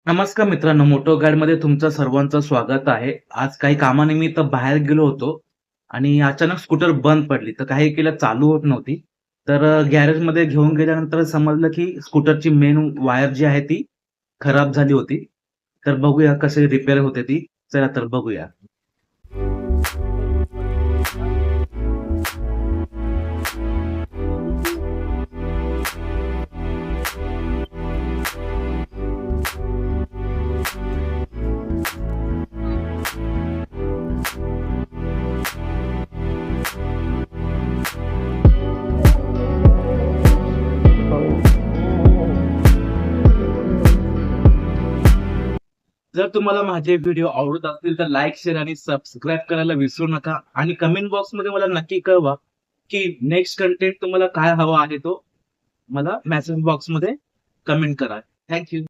नमस्कार मित्रांनो, मोटो गाईडमध्ये तुमचं सर्वांचं स्वागत आहे. आज काही कामानिमित्त बाहेर गेलो होतो आणि अचानक स्कूटर बंद पडली. तर काही केलं चालू होत नव्हती. तर गॅरेजमध्ये घेऊन गेल्यानंतर समजलं की स्कूटरची मेन वायर जी आहे ती खराब झाली होती. तर बघूया कसे रिपेअर होते ती. चला तर बघूया. जर तुम्हाला माझे व्हिडिओ आवडत असतील तर लाईक, शेअर आणि सबस्क्राईब करायला विसरू नका आणि कमेंट बॉक्समध्ये मला नक्की कळवा की नेक्स्ट कंटेंट तुम्हाला काय हवा आहे तो मला मेसेज बॉक्समध्ये कमेंट करा. Thank you.